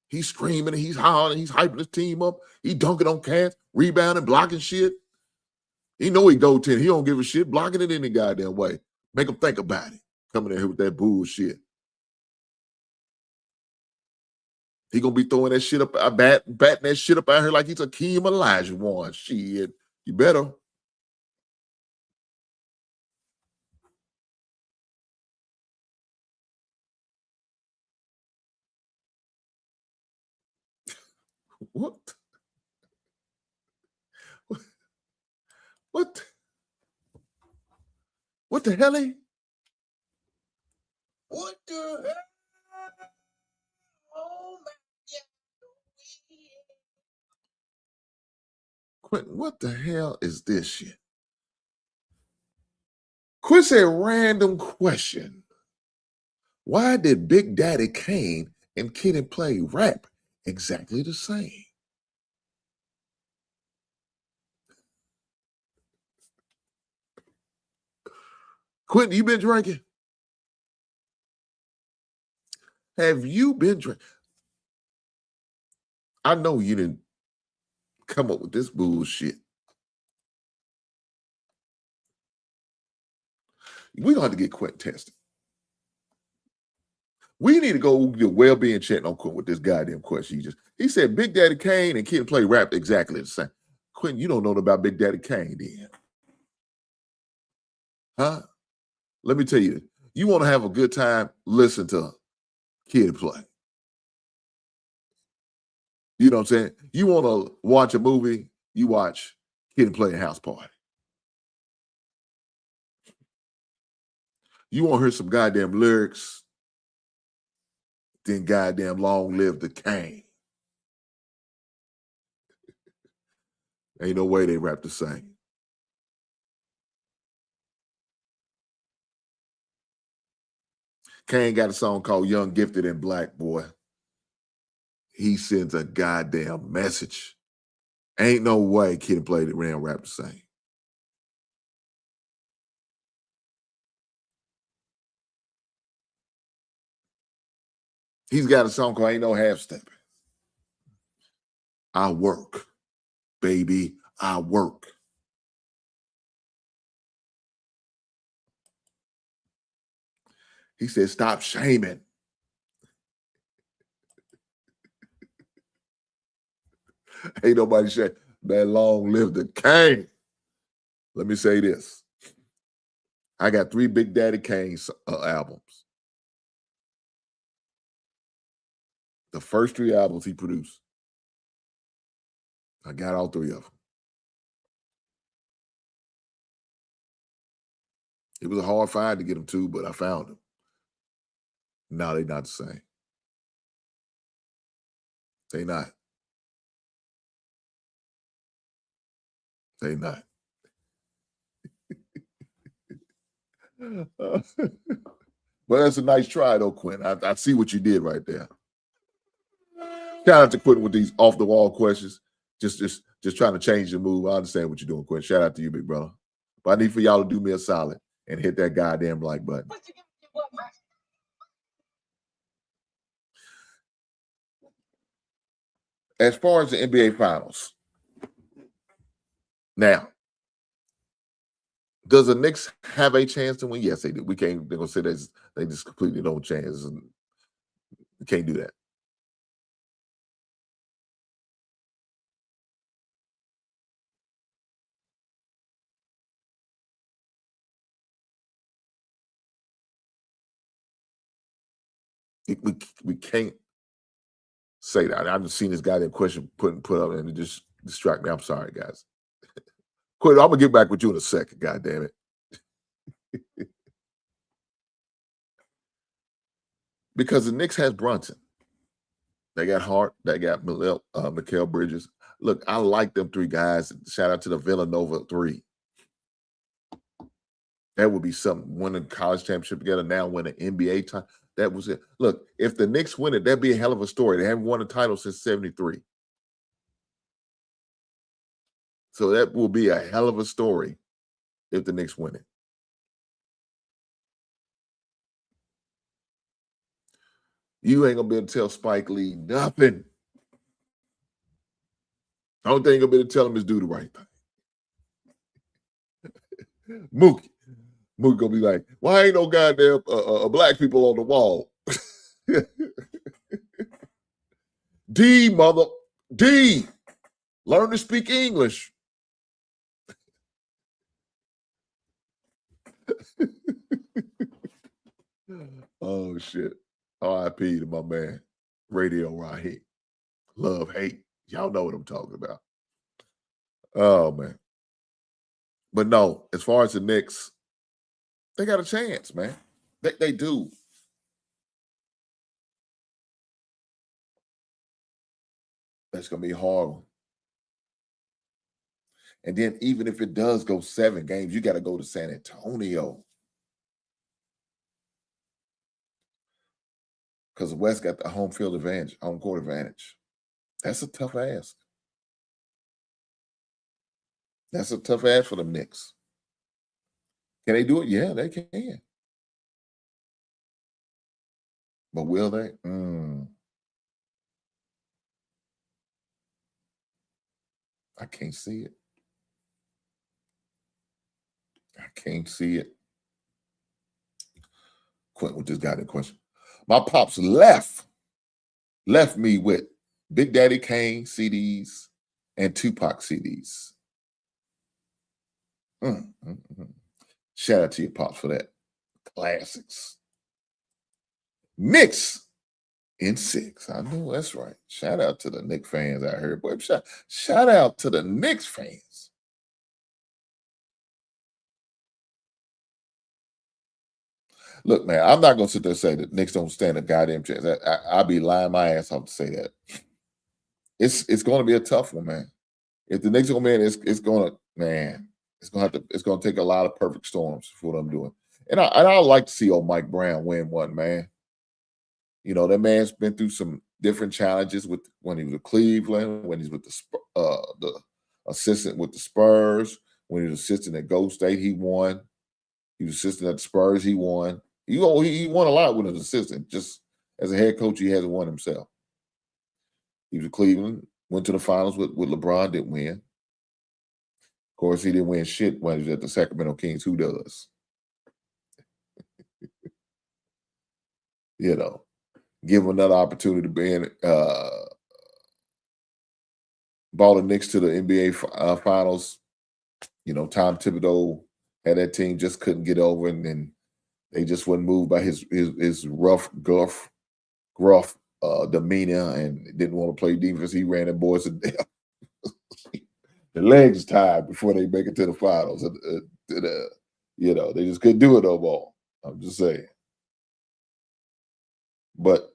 A: He's screaming, he's hollering, he's hyping his team up. He dunking on cats, rebounding, blocking shit. He know he go 10. He don't give a shit, blocking it any goddamn way. Make him think about it. Coming in here with that bullshit. He gonna be throwing that shit up, batting that shit up out here like he's Akeem Olajuwon. Shit, you better. What? What? What the hell? What the hell? Oh my God. Quentin, what the hell is this shit? Quinn said, random question. Why did Big Daddy Kane and Kid and Play rap exactly the same? Quentin, you been drinking? Have you been drinking? I know you didn't come up with this bullshit. We're going to have to get Quentin tested. We need to go do a well-being check on Quentin with this goddamn question. He said Big Daddy Kane and Kid and Play rap exactly the same. Quentin, you don't know about Big Daddy Kane then. Huh? Let me tell you, you want to have a good time, listen to Kid and Play. You know what I'm saying? You want to watch a movie, you watch Kid and Play and House Party. You want to hear some goddamn lyrics, then goddamn long live the Kane. Ain't no way they rap the same. Kane got a song called Young, Gifted, and Black, boy. He sends a goddamn message. Ain't no way Kid and Play ran rap the same. He's got a song called Ain't No Half Stepping. I work, baby, I work. He said, stop shaming. Ain't nobody say that long live the Kane. Let me say this. I got 3 Big Daddy Kane albums. The first 3 albums he produced, I got all 3 of them. It was a hard find to get them 2, but I found them. No, they're not the same. They not. They not. But that's a nice try, though, Quinn. I see what you did right there. Shout out to Quentin with these off-the-wall questions. Just trying to change the mood. I understand what you're doing, Quentin. Shout out to you, big brother. But I need for y'all to do me a solid and hit that goddamn like button. As far as the NBA Finals, now, does the Knicks have a chance to win? Yes, they do. We can't. They're gonna say they just completely don't chance. We can't do that. We can't say that. I've just seen this goddamn question put up and it just distract me. I'm sorry, guys. Quit. I'm gonna get back with you in a second. God damn it. Because the Knicks has Brunson. They got Hart. They got Mikal Bridges. Look, I like them 3 guys. Shout out to the Villanova 3. That would be something. Win a college championship together, now win an NBA title. That was it. Look, if the Knicks win it, that'd be a hell of a story. They haven't won a title since '73. So that will be a hell of a story if the Knicks win it. You ain't gonna be able to tell Spike Lee nothing. The only thing you're gonna be able to tell him is do the right thing. Mookie gonna be like, why ain't no goddamn black people on the wall? D, learn to speak English. Oh shit. R.I.P. to my man, Radio Raheem. Love, hate. Y'all know what I'm talking about. Oh man. But no, as far as the Knicks, they got a chance, man. They do. That's gonna be hard. And then even if it does go 7 games, you got to go to San Antonio. Because the West got the home field advantage, home court advantage. That's a tough ask. That's a tough ask for the Knicks. Can they do it? Yeah, they can. But will they? I can't see it. I can't see it. Quit with this goddamn question. My pops left me with Big Daddy Kane CDs and Tupac CDs. Shout out to your pops for that. Classics. Knicks in 6. I know that's right. Shout out to the Knicks fans out here. Boy, shout out to the Knicks fans. Look, man, I'm not going to sit there and say that Knicks don't stand a goddamn chance. I'll be lying my ass off to say that. It's going to be a tough one, man. If the Knicks are going to win, it's going to, man, it's going to take a lot of perfect storms for what I'm doing. And I like to see old Mike Brown win one, man. You know, that man's been through some different challenges with when he was with Cleveland, when he's with the assistant with the Spurs, when he was assistant at Golden State, he won. He was assistant at the Spurs, he won. He won a lot with his assistant. Just as a head coach, he hasn't won himself. He was at Cleveland, went to the finals with LeBron, didn't win. Of course, he didn't win shit when he was at the Sacramento Kings. Who does? You know, give him another opportunity to be in, ball the Knicks to the NBA finals. You know, Tom Thibodeau had that team, just couldn't get over, and then they just wasn't moved by his rough, gruff demeanor, and didn't want to play defense. He ran the boys to death. The legs tied before they make it to the finals. You know, they just couldn't do it no more. I'm just saying. But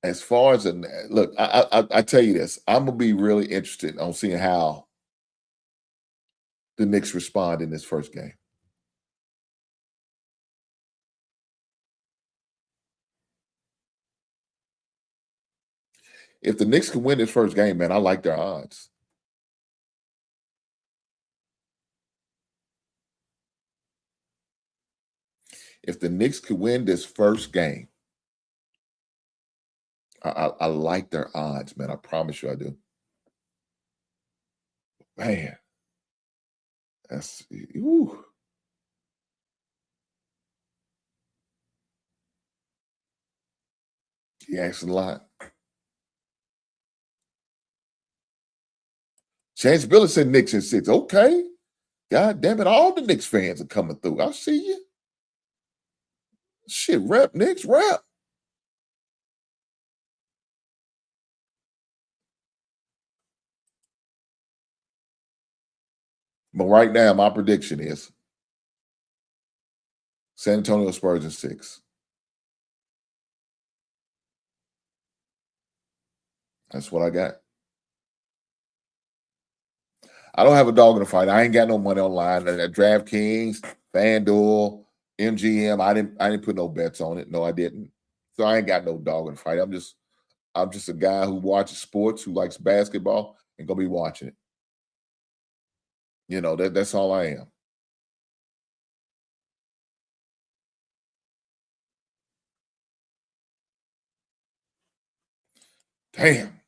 A: as far as look, I tell you this, I'm gonna be really interested on seeing how the Knicks respond in this first game. If the Knicks can win this first game, man, I like their odds. If the Knicks could win this first game, I like their odds, man. I promise you I do. Man, that's ooh. He asking a lot. Chance Billy said Knicks in 6. Okay. God damn it. All the Knicks fans are coming through. I see you. Shit, rep, Knicks, rep. But right now, my prediction is San Antonio Spurs in 6. That's what I got. I don't have a dog in the fight. I ain't got no money online. At DraftKings, FanDuel, MGM, I didn't put no bets on it. No, I didn't. So I ain't got no dog in the fight. I'm just a guy who watches sports, who likes basketball, and gonna be watching it. You know, that's all I am. Damn.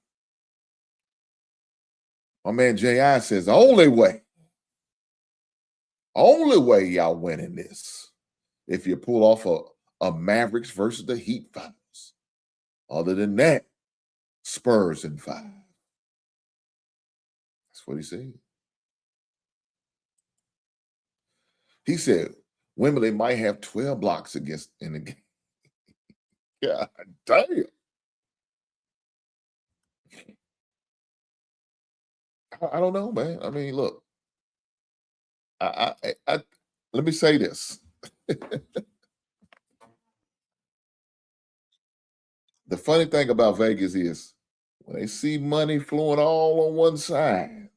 A: My man J.I. says the only way y'all winning this if you pull off a Mavericks versus the Heat finals. Other than that, Spurs in 5. That's what he said. He said Wembley might have 12 blocks against in the game. God damn. I don't know, man. I mean, look. Let me say this. The funny thing about Vegas is when they see money flowing all on one side,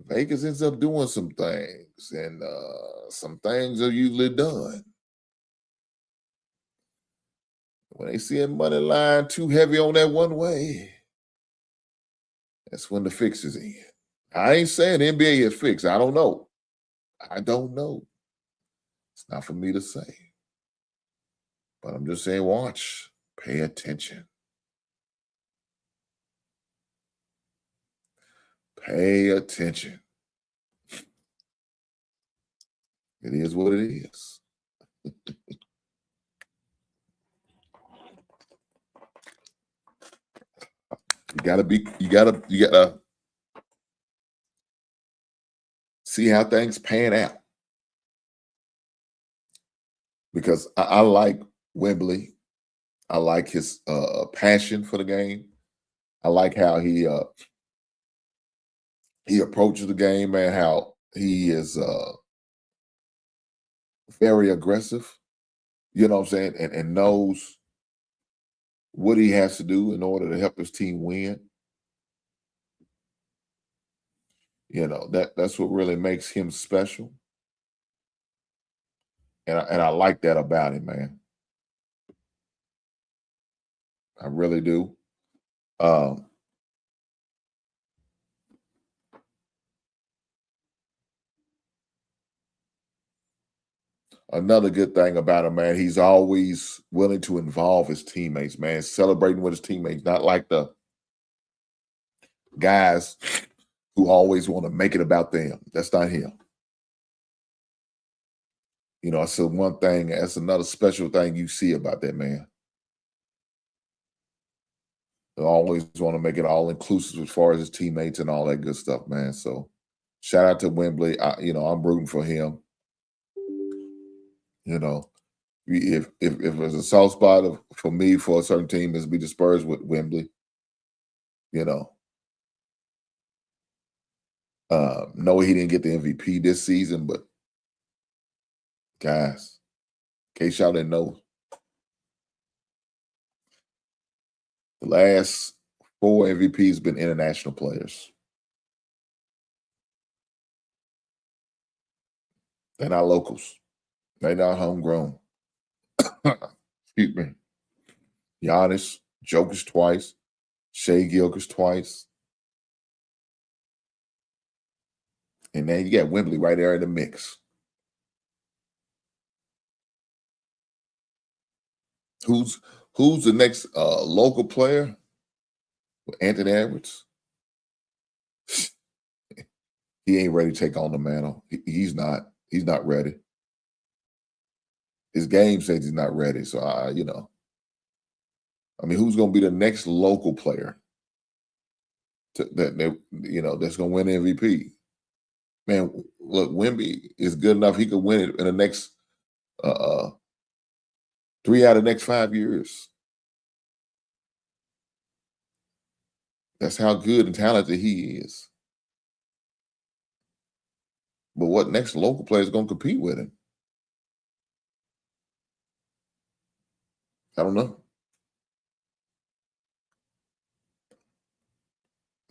A: Vegas ends up doing some things, and some things are usually done. When they see a money line too heavy on that one way, That's when the fix is in. I ain't saying the NBA is fixed. I don't know. I don't know. It's not for me to say. But I'm just saying, watch. Pay attention. Pay attention. It is what it is. You gotta see how things pan out. Because I like Wembley. I like his passion for the game. I like how he approaches the game, and how he is very aggressive. You know what I'm saying? And knows what he has to do in order to help his team win. You know, that's what really makes him special. And I like that about him, man. I really do. Another good thing about him, man, he's always willing to involve his teammates, man, celebrating with his teammates, not like the guys who always want to make it about them. That's not him. You know, that's one thing, that's another special thing you see about that man. They always want to make it all inclusive as far as his teammates and all that good stuff, man. So shout out to Wembley. I'm rooting for him. You know, if there's a soft spot for me for a certain team, is be the Spurs with Wembley. You know, no, he didn't get the MVP this season, but guys, in case y'all didn't know, the last 4 MVPs been international players. They're not locals. They're not homegrown. Excuse me. Giannis, Jokic twice, Shea Gilchrist twice. And then you got Wembley right there in the mix. Who's the next local player? Anthony Edwards. He ain't ready to take on the mantle. He's not. He's not ready. His game says he's not ready. So who's going to be the next local player that's going to win MVP? Man, look, Wemby is good enough. He could win it in the next 3 out of the next 5 years. That's how good and talented he is. But what next local player is going to compete with him? I don't know.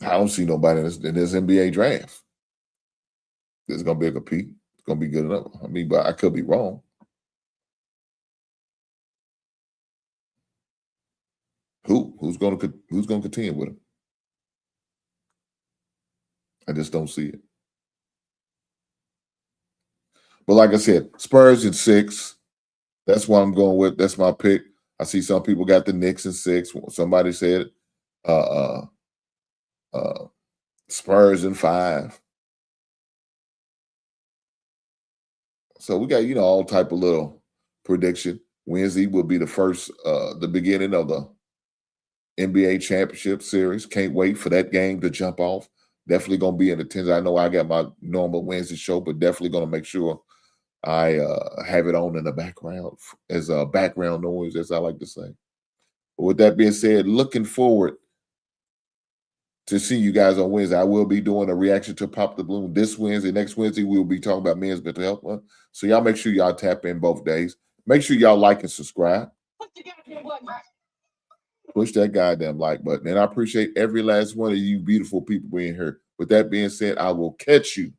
A: I don't see nobody in this NBA draft. There's going to be a compete. It's going to be good enough. But I could be wrong. Who's going to contend with him? I just don't see it. But like I said, Spurs in 6. That's what I'm going with. That's my pick. I see some people got the Knicks in 6. Somebody said Spurs in 5. So we got, all type of little prediction. Wednesday will be the beginning of the NBA Championship Series. Can't wait for that game to jump off. Definitely going to be in attendance. I know I got my normal Wednesday show, but definitely going to make sure I have it on in the background as a background noise, as I like to say. But with that being said, looking forward to see you guys on Wednesday. I will be doing a reaction to Pop the Balloon this Wednesday. Next Wednesday, we'll be talking about men's mental health month. So y'all make sure y'all tap in both days. Make sure y'all like and subscribe. Push that goddamn like button. And I appreciate every last one of you beautiful people being here. With that being said, I will catch you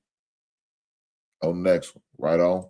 A: on the next one. Right on.